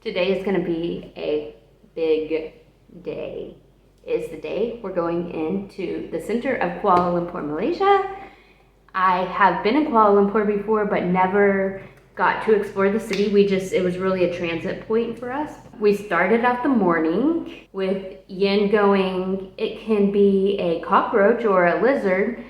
Today is going to be a big day. It's the day we're going into the center of Kuala Lumpur, Malaysia. I have been in Kuala Lumpur before, but never got to explore the city. It was really a transit point for us. We started out the morning with Yin going, it can be a cockroach or a lizard.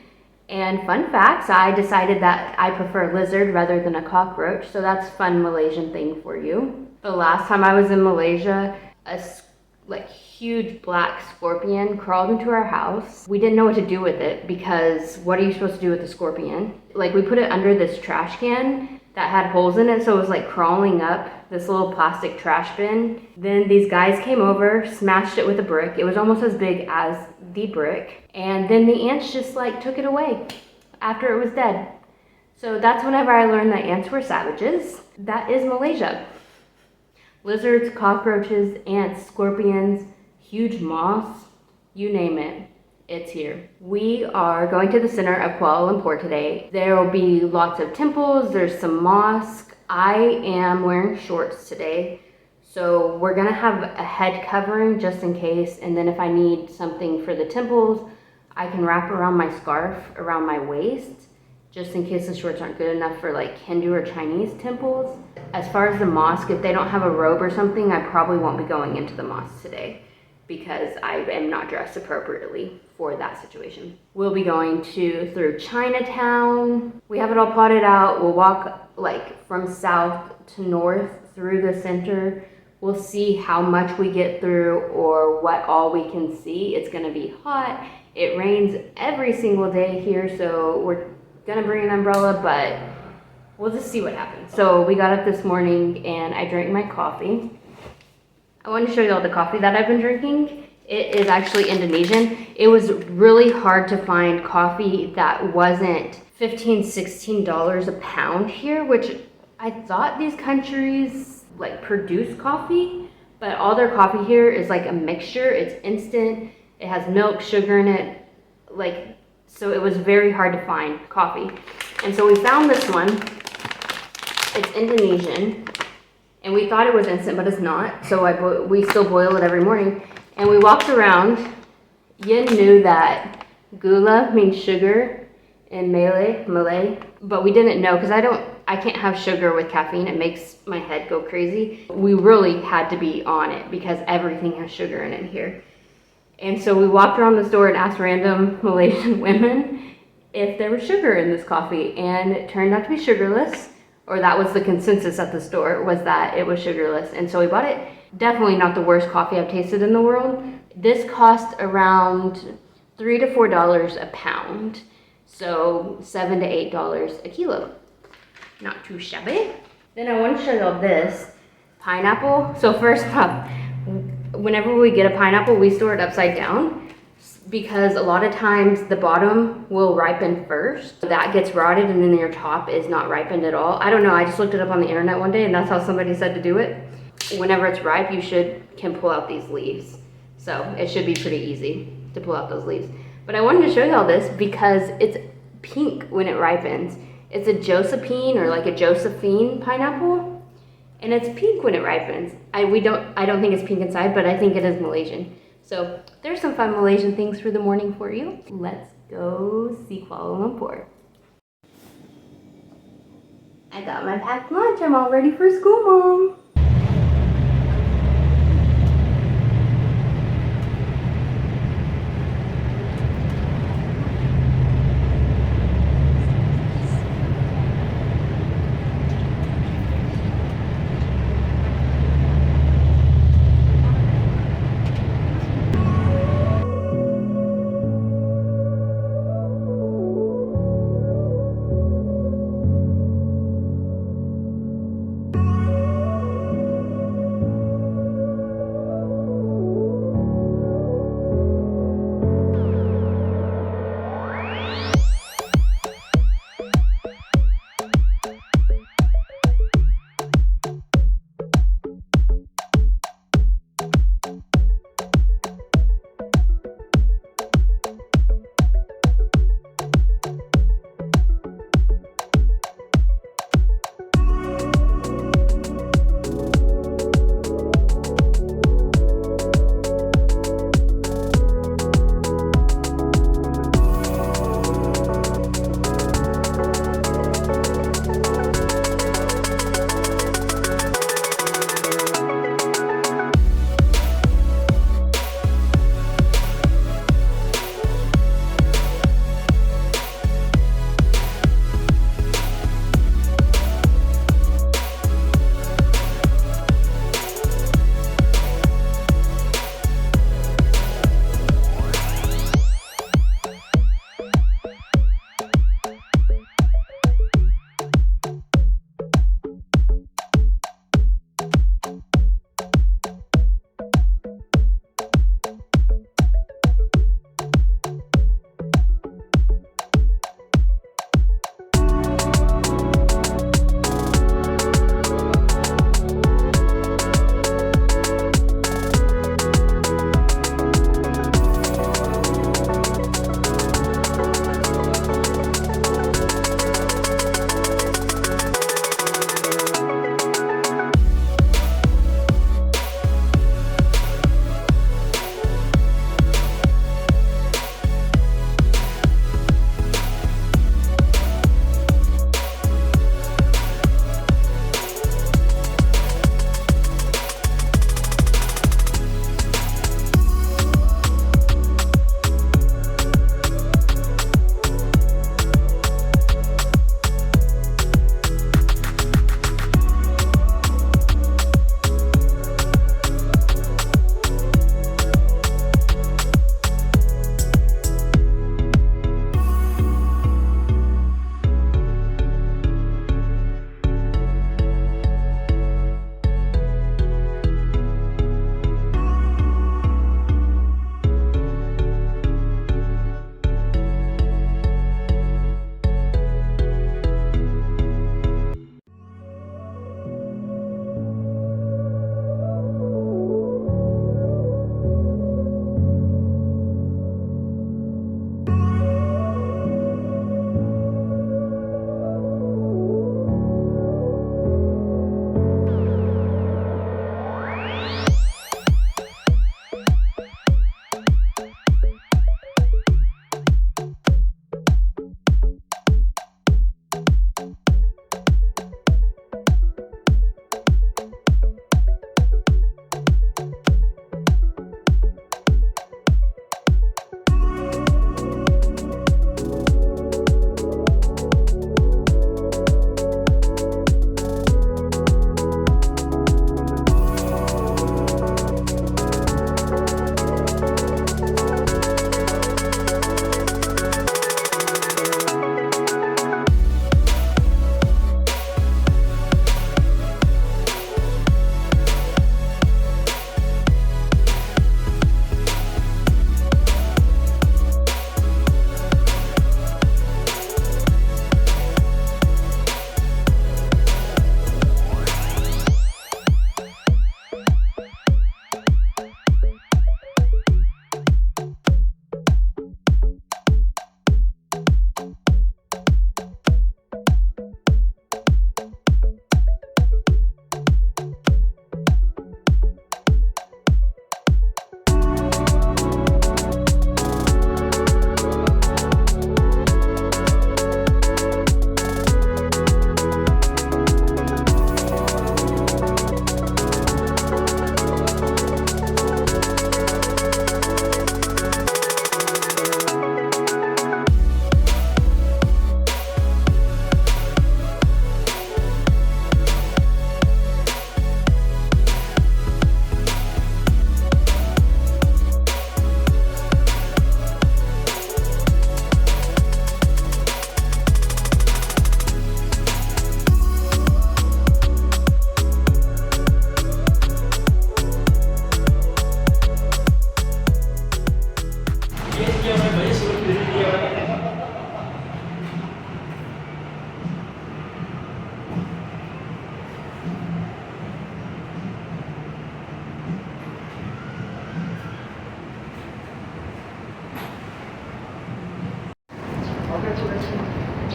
And fun facts, I decided that I prefer lizard rather than a cockroach. So that's fun Malaysian thing for you. The last time I was in Malaysia, a huge black scorpion crawled into our house. We didn't know what to do with it because what are you supposed to do with the scorpion? We put it under this trash can that had holes in it, so it was crawling up this little plastic trash bin. Then these guys came over, smashed it with a brick. It was almost as big as the brick. And then the ants just took it away after it was dead. So that's whenever I learned that ants were savages. That is Malaysia. Lizards, cockroaches, ants, scorpions, huge moths, you name it, it's here. We are going to the center of Kuala Lumpur today. There will be lots of temples, there's some mosques. I am wearing shorts today, so we're gonna have a head covering just in case, and then if I need something for the temples, I can wrap around my scarf around my waist, just in case the shorts aren't good enough for Hindu or Chinese temples. As far as the mosque, if they don't have a robe or something, I probably won't be going into the mosque today because I am not dressed appropriately for that situation. We'll be going through Chinatown. We have it all plotted out. We'll walk from south to north through the center. We'll see how much we get through or what all we can see. It's gonna be hot. It rains every single day here, so we're gonna bring an umbrella, but we'll just see what happens. So we got up this morning and I drank my coffee. I wanted to show you all the coffee that I've been drinking. It is actually Indonesian. It was really hard to find coffee that wasn't $15, $16 a pound here, which I thought these countries produce coffee, but all their coffee here is a mixture. It's instant. It has milk, sugar in it. So it was very hard to find coffee. And so we found this one. It's Indonesian. And we thought it was instant, but it's not. So we still boil it every morning. And we walked around. Yin knew that gula means sugar in Malay, but we didn't know because I can't have sugar with caffeine. It makes my head go crazy. We really had to be on it because everything has sugar in it here. And so we walked around the store and asked random Malaysian women if there was sugar in this coffee, and it turned out to be sugarless, or that was the consensus at the store, was that it was sugarless. And so we bought it. Definitely not the worst coffee I've tasted in the world. This cost around $3 to $4 a pound, so $7 to $8 a kilo. Not too shabby. Then I want to show you all this pineapple. So first off, whenever we get a pineapple, we store it upside down because a lot of times the bottom will ripen first. That gets rotted and then your top is not ripened at all. I don't know, I just looked it up on the internet one day and that's how somebody said to do it. Whenever it's ripe, you can pull out these leaves. So it should be pretty easy to pull out those leaves. But I wanted to show you all this because it's pink when it ripens. It's a Josephine or a Josephine pineapple. And it's pink when it ripens. I don't think it's pink inside, but I think it is Malaysian. So there's some fun Malaysian things for the morning for you. Let's go see Kuala Lumpur. I got my packed lunch. I'm all ready for school, Mom.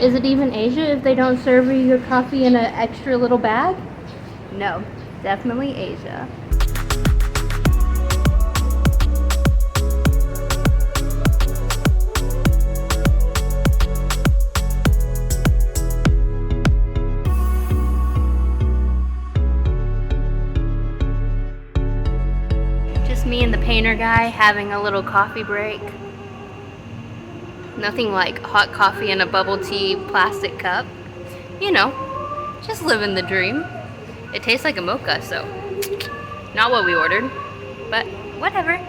Is it even Asia if they don't serve you your coffee in an extra little bag? No, definitely Asia. Just me and the painter guy having a little coffee break. Nothing like hot coffee in a bubble tea plastic cup. You know, just living the dream. It tastes like a mocha, so not what we ordered, but whatever.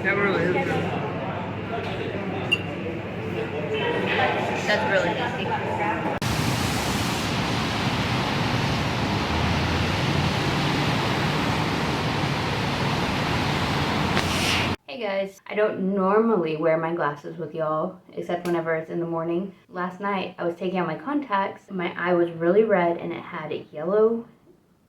That really is good. That's really tasty. Hey guys, I don't normally wear my glasses with y'all, except whenever it's in the morning. Last night, I was taking out my contacts. My eye was really red and it had a yellow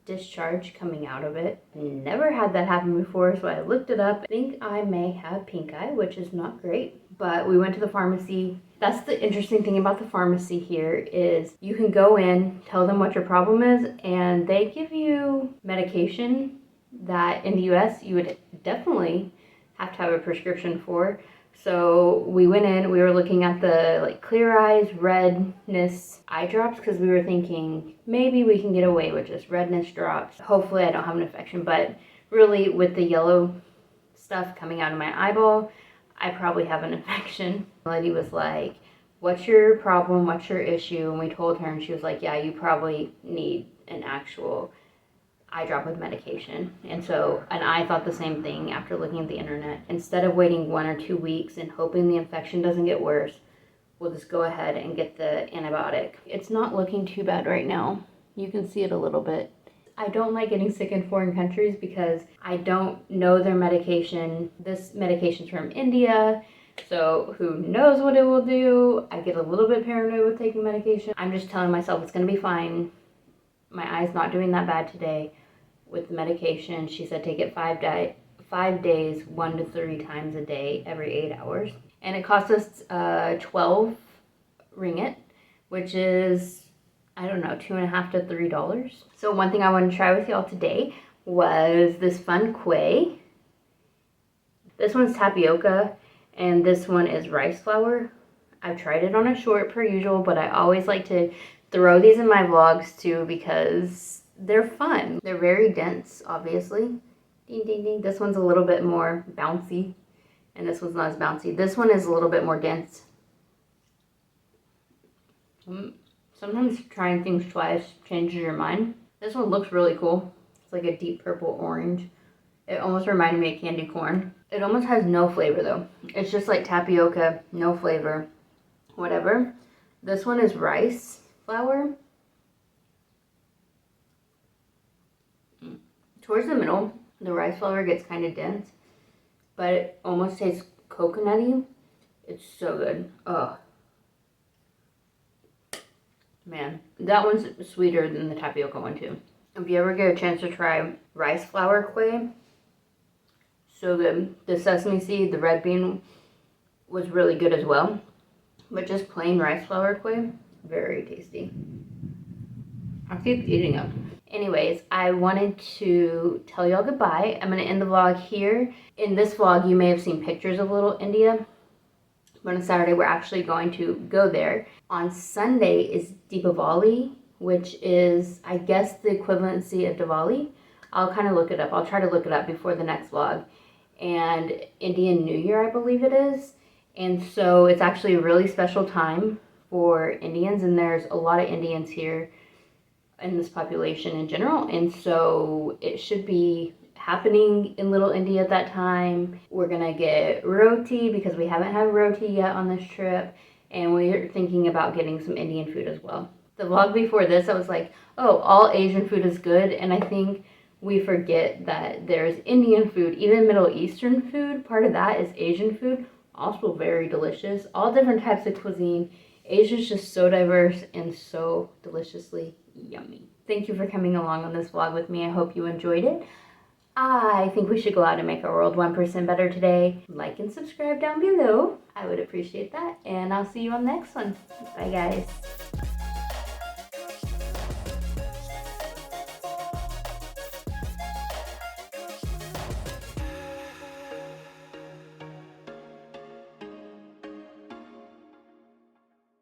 discharge coming out of it. Never had that happen before, so I looked it up. I think I may have pink eye, which is not great, but we went to the pharmacy. That's the interesting thing about the pharmacy here is you can go in, tell them what your problem is, and they give you medication that in the US you would definitely have to have a prescription for. So we went in, we were looking at the like clear eyes, redness eye drops because we were thinking maybe we can get away with just redness drops. Hopefully I don't have an infection, but really with the yellow stuff coming out of my eyeball, I probably have an infection. The lady was like, what's your problem? What's your issue? And we told her and she was like, yeah, you probably need an actual eye drop with medication. And I thought the same thing after looking at the internet. Instead of waiting 1 or 2 weeks and hoping the infection doesn't get worse, we'll just go ahead and get the antibiotic. It's not looking too bad right now. You can see it a little bit. I don't like getting sick in foreign countries because I don't know their medication. This medication's from India, so who knows what it will do. I get a little bit paranoid with taking medication. I'm just telling myself it's gonna be fine. My eye's not doing that bad today with medication. She said take it 5 days, 1 to 3 times a day, every 8 hours. And it cost us 12 ringgit, which is, I don't know, $2.50 to $3. So one thing I wanted to try with y'all today was this fun kuih. This one's tapioca, and this one is rice flour. I've tried it on a short per usual, but I always like to throw these in my vlogs too because they're fun. They're very dense, obviously. Ding, ding, ding. This one's a little bit more bouncy, and this one's not as bouncy. This one is a little bit more dense. Sometimes trying things twice changes your mind. This one looks really cool. It's like a deep purple orange. It almost reminded me of candy corn. It almost has no flavor though. It's just like tapioca, no flavor, whatever. This one is rice flour. Towards the middle, the rice flour gets kind of dense, but it almost tastes coconutty. It's so good. Oh, man. That one's sweeter than the tapioca one too. If you ever get a chance to try rice flour kuih, so good. The sesame seed, the red bean was really good as well. But just plain rice flour kuih, very tasty. I'll keep eating it. Anyways, I wanted to tell y'all goodbye. I'm going to end the vlog here. In this vlog, you may have seen pictures of Little India. But on Saturday, we're actually going to go there. On Sunday is Deepavali, which is, I guess, the equivalency of Diwali. I'll kind of look it up. I'll try to look it up before the next vlog. And Indian New Year, I believe it is. And so it's actually a really special time for Indians, and there's a lot of Indians here in this population in general. And so it should be happening in Little India at that time. We're gonna get roti because we haven't had roti yet on this trip, and we're thinking about getting some Indian food as well. The vlog before this, I was like, oh, all Asian food is good, and I think we forget that there's Indian food, even Middle Eastern food. Part of that is Asian food, also very delicious. All different types of cuisine. Asia's just so diverse and so deliciously yummy. Thank you for coming along on this vlog with me. I hope you enjoyed it. I think we should go out and make our world 1% better today. Like and subscribe down below. I would appreciate that. And I'll see you on the next one. Bye, guys.